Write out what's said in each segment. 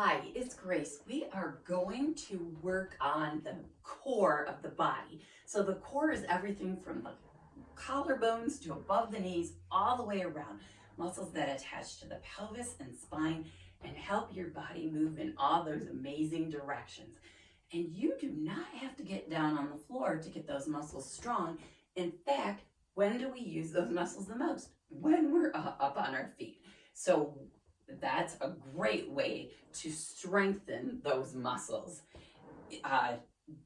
Hi, it's Grace. We are going to work on the core of the body. So the core is everything from the collarbones to above the knees, all the way around. Muscles that attach to the pelvis and spine and help your body move in all those amazing directions. And you do not have to get down on the floor to get those muscles strong. In fact, when do we use those muscles the most? When we're up on our feet. So that's a great way to strengthen those muscles.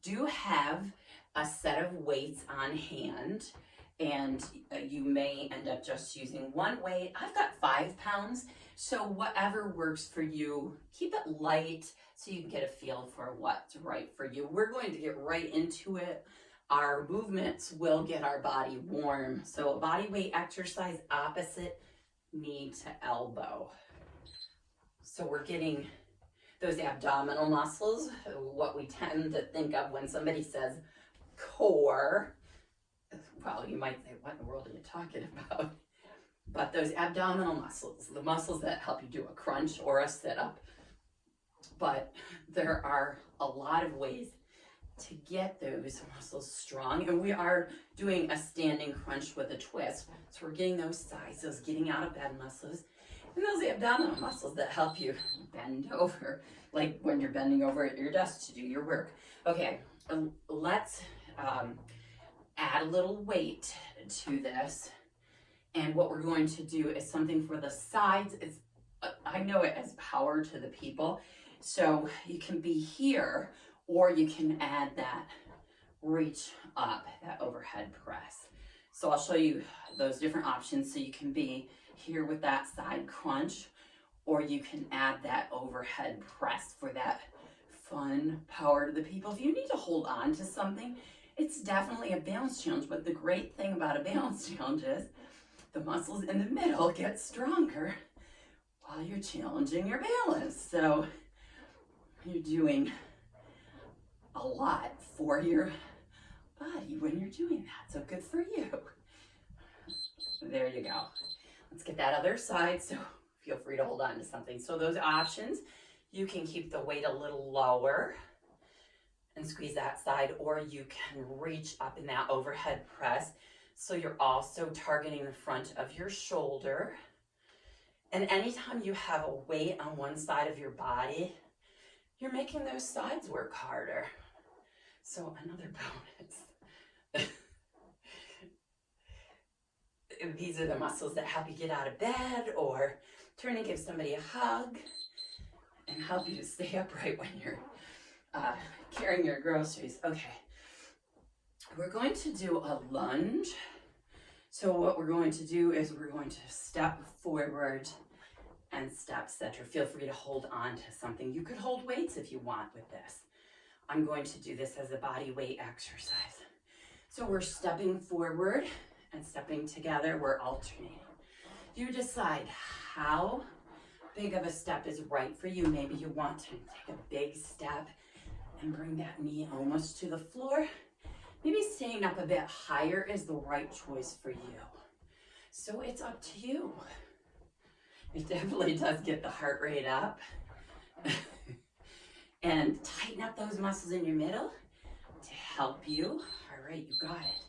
Do have a set of weights on hand, and you may end up just using one weight. I've got 5 pounds, so whatever works for you, keep it light so you can get a feel for what's right for you. We're going to get right into it. Our movements will get our body warm. So a body weight exercise opposite knee to elbow. So we're getting those abdominal muscles, what we tend to think of when somebody says core. Well, you might say, what in the world are you talking about? But those abdominal muscles, the muscles that help you do a crunch or a sit-up. But there are a lot of ways to get those muscles strong. And we are doing a standing crunch with a twist. So we're getting those sides, those getting out of bed muscles. And those abdominal muscles that help you bend over, like when you're bending over at your desk to do your work. Okay, let's add a little weight to this. And what we're going to do is something for the sides. It's, I know it as power to the people. So you can be here, or you can add that reach up, that overhead press. So I'll show you those different options. So you can be here with that side crunch, or you can add that overhead press for that fun power to the people. If you need to hold on to something, it's definitely a balance challenge. But the great thing about a balance challenge is the muscles in the middle get stronger while you're challenging your balance. So you're doing a lot for your body when you're doing that. So good for you. There you go. Let's get that other side, so feel free to hold on to something. So those options, you can keep the weight a little lower and squeeze that side, or you can reach up in that overhead press. So you're also targeting the front of your shoulder. And anytime you have a weight on one side of your body, you're making those sides work harder. So another bonus. These are the muscles that help you get out of bed, or turn and give somebody a hug, and help you to stay upright when you're carrying your groceries. Okay, we're going to do a lunge. So what we're going to do is we're going to step forward and step center. Feel free to hold on to something. You could hold weights if you want with this. I'm going to do this as a body weight exercise. So we're stepping forward and stepping together. We're alternating. You decide how big of a step is right for you. Maybe you want to take a big step and bring that knee almost to the floor. Maybe staying up a bit higher is the right choice for you. So it's up to you. It definitely does get the heart rate up. And tighten up those muscles in your middle to help you. All right, you got it.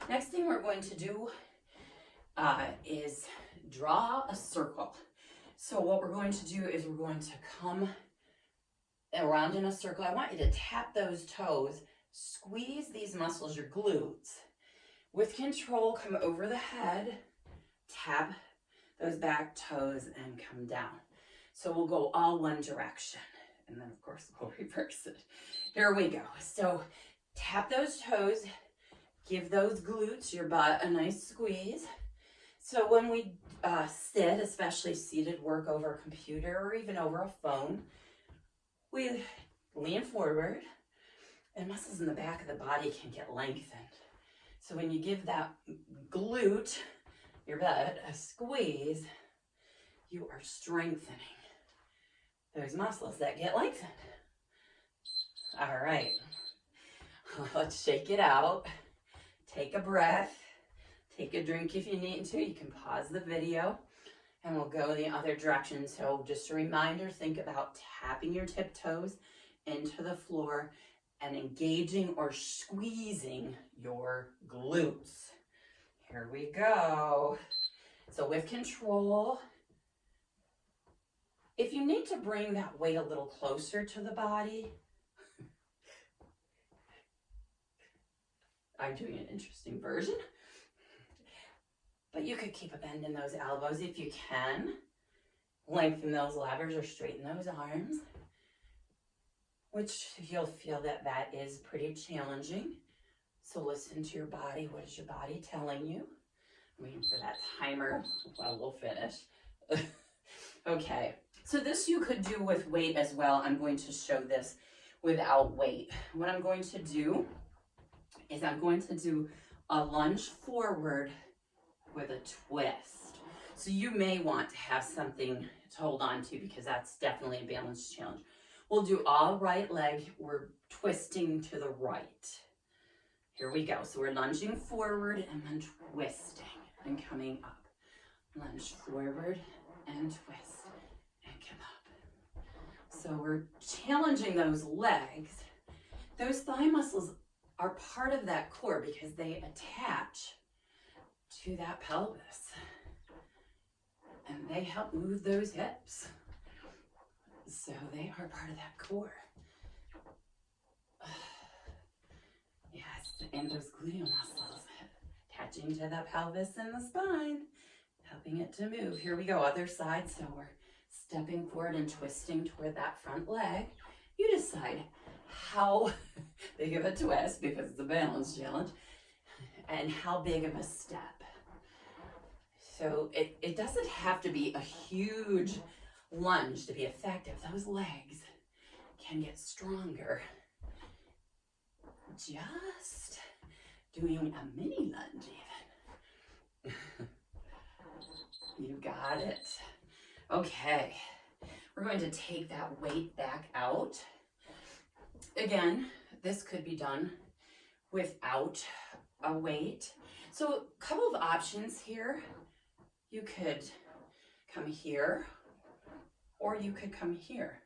Next thing we're going to do is draw a circle. So what we're going to do is we're going to come around in a circle. I want you to tap those toes, squeeze these muscles, your glutes. With control, come over the head, tap those back toes and come down. So we'll go all one direction. And then of course we'll reverse it. Here we go. So tap those toes, give those glutes, your butt, a nice squeeze. So when we sit, especially seated work over a computer or even over a phone, we lean forward and muscles in the back of the body can get lengthened. So when you give that glute, your butt, a squeeze, you are strengthening those muscles that get lengthened. All right, let's shake it out. Take a breath. Take a drink if you need to. You can pause the video. And we'll go the other direction. So just a reminder, think about tapping your tiptoes into the floor and engaging or squeezing your glutes. Here we go. So with control, if you need to bring that weight a little closer to the body, I'm doing an interesting version, but you could keep a bend in those elbows if you can. Lengthen those levers or straighten those arms, which you'll feel that that is pretty challenging. So listen to your body. What is your body telling you? I'm waiting for that timer. Well, we'll finish. Okay, so this you could do with weight as well. I'm going to show this without weight. What I'm going to do is I'm going to do a lunge forward with a twist. So you may want to have something to hold on to because that's definitely a balance challenge. We'll do all right leg. We're twisting to the right. Here we go. So we're lunging forward and then twisting and coming up. Lunge forward and twist and come up. So we're challenging those legs. Those thigh muscles are part of that core because they attach to that pelvis and they help move those hips. So they are part of that core. Yes, and those gluteal muscles attaching to the pelvis and the spine, helping it to move. Here we go, other side. So we're stepping forward and twisting toward that front leg. You decide how big of a twist, because it's a balance challenge, and how big of a step. So it doesn't have to be a huge lunge to be effective. Those legs can get stronger just doing a mini lunge even. You got it. Okay, we're going to take that weight back out. Again, this could be done without a weight. So a couple of options here. You could come here or you could come here.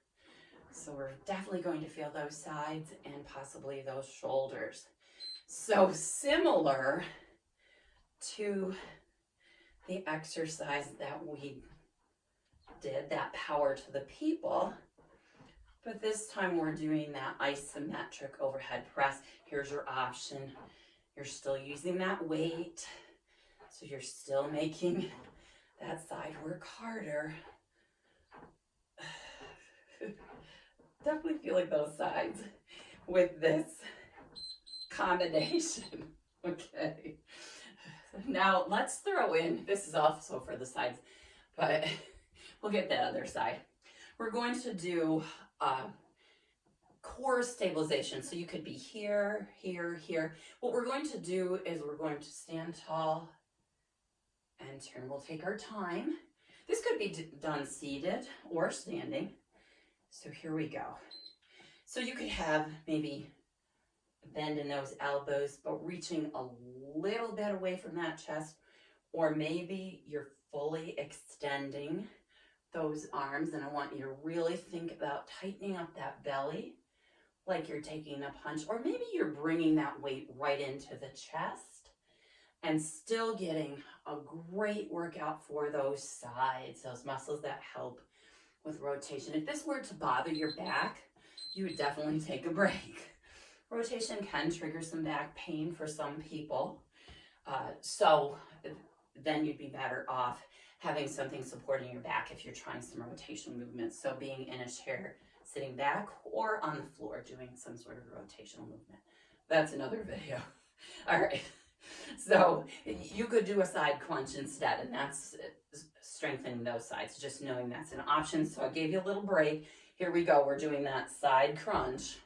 So we're definitely going to feel those sides and possibly those shoulders. So similar to the exercise that we did, that power to the people, but this time we're doing that isometric overhead press. Here's your option. You're still using that weight, so you're still making that side work harder. Definitely feeling those sides with this combination. Okay. Now let's throw in, this is also for the sides, but we'll get that other side. We're going to do core stabilization. So you could be here, here, here. What we're going to do is we're going to stand tall and turn. We'll take our time. This could be done seated or standing. So here we go. So you could have maybe a bend in those elbows, but reaching a little bit away from that chest, or maybe you're fully extending those arms, and I want you to really think about tightening up that belly like you're taking a punch, or maybe you're bringing that weight right into the chest and still getting a great workout for those sides, those muscles that help with rotation. If this were to bother your back, you would definitely take a break. Rotation can trigger some back pain for some people, so then you'd be better off having something supporting your back if you're trying some rotational movements. So being in a chair, sitting back, or on the floor doing some sort of rotational movement. That's another video. All right. So you could do a side crunch instead, and that's strengthening those sides, just knowing that's an option. So I gave you a little break. Here we go. We're doing that side crunch.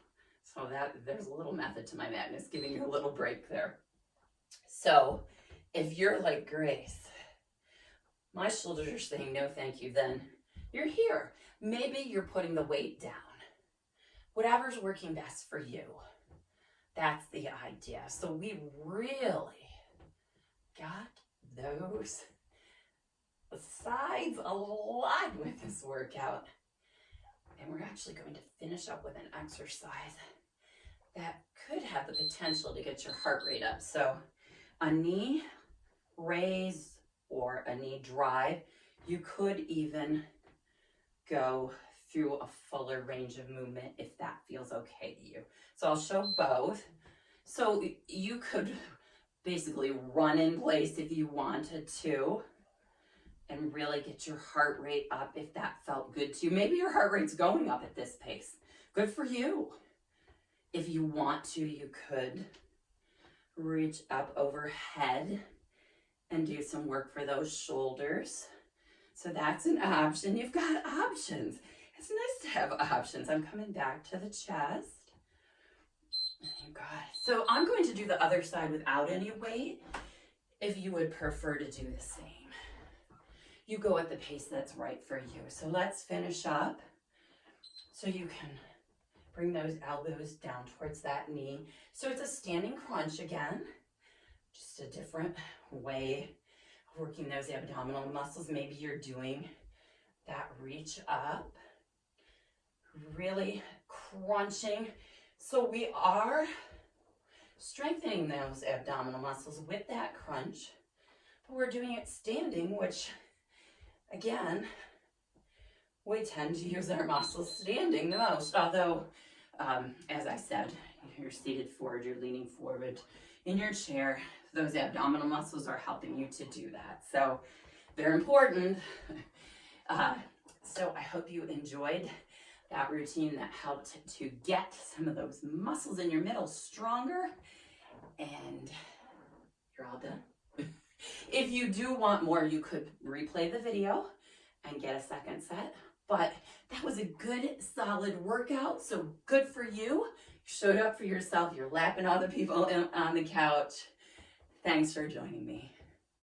So that there's a little method to my madness, giving you a little break there. So if you're like Grace, my shoulders are saying no thank you, then you're here. Maybe you're putting the weight down. Whatever's working best for you. That's the idea. So we really got those the sides a lot with this workout. And we're actually going to finish up with an exercise that could have the potential to get your heart rate up. So a knee raise or a knee drive, you could even go through a fuller range of movement if that feels okay to you. So I'll show both. So you could basically run in place if you wanted to and really get your heart rate up if that felt good to you. Maybe your heart rate's going up at this pace. Good for you. If you want to, you could reach up overhead and do some work for those shoulders. So that's an option. You've got options. It's nice to have options. I'm coming back to the chest. You got it. So I'm going to do the other side without any weight if you would prefer to do the same. You go at the pace that's right for you. So let's finish up. So you can bring those elbows down towards that knee. So it's a standing crunch again, just a different way of working those abdominal muscles. Maybe you're doing that reach up, really crunching. So we are strengthening those abdominal muscles with that crunch, but we're doing it standing, which again, we tend to use our muscles standing the most. Although, as I said, you're seated forward, you're leaning forward in your chair. Those abdominal muscles are helping you to do that. So they're important. So I hope you enjoyed that routine that helped to get some of those muscles in your middle stronger. And you're all done. If you do want more, you could replay the video and get a second set. But that was a good, solid workout. So good for you. You showed up for yourself. You're lapping other people on the couch. Thanks for joining me.